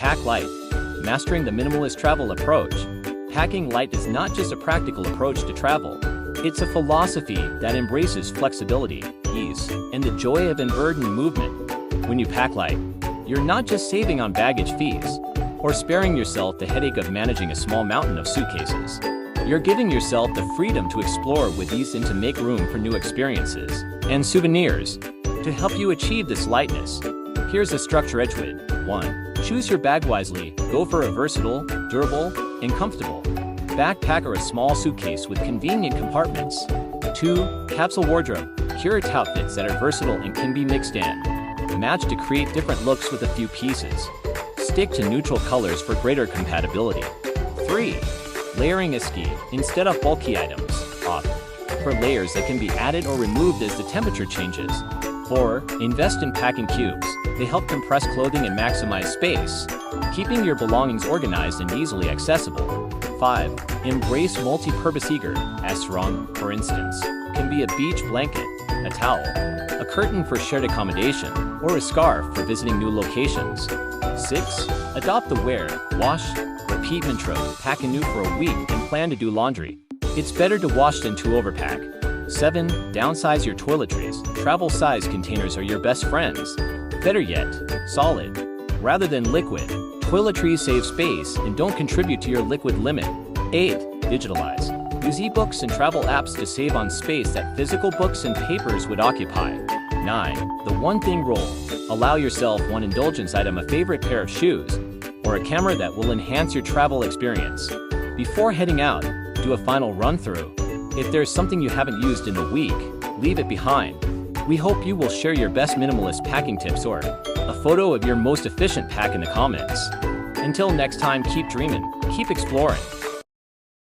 Pack light. Mastering the minimalist travel approach. Packing light is not just a practical approach to travel. It's a philosophy that embraces flexibility, ease, and the joy of unburdened movement. When you pack light, you're not just saving on baggage fees or sparing yourself the headache of managing a small mountain of suitcases. You're giving yourself the freedom to explore with ease and to make room for new experiences and souvenirs. To help you achieve this lightness, here's a structure Edgewood. 1. Choose your bag wisely. Go for a versatile, durable, and comfortable backpack or a small suitcase with convenient compartments. 2. Capsule wardrobe. Curate outfits that are versatile and can be mixed and matched to create different looks with a few pieces. Stick to neutral colors for greater compatibility. 3. Layering is key. Instead of bulky items, opt for layers that can be added or removed as the temperature changes. 4. Invest in packing cubes. They help compress clothing and maximize space, keeping your belongings organized and easily accessible. 5. Embrace multi-purpose eager. A sarong, for instance, can be a beach blanket, a towel, a curtain for shared accommodation, or a scarf for visiting new locations. 6. Adopt the wear, wash, repeat mantra. Pack anew for a week and plan to do laundry. It's better to wash than to overpack. 7. Downsize your toiletries. Travel-size containers are your best friends. Better yet, solid, rather than liquid. Toiletries save space and don't contribute to your liquid limit. 8. Digitalize. Use ebooks and travel apps to save on space that physical books and papers would occupy. 9. The one thing rule. Allow yourself one indulgence item, a favorite pair of shoes, or a camera that will enhance your travel experience. Before heading out, do a final run-through. If there's something you haven't used in a week, leave it behind. We hope you will share your best minimalist packing tips or a photo of your most efficient pack in the comments. Until next time, keep dreaming, keep exploring.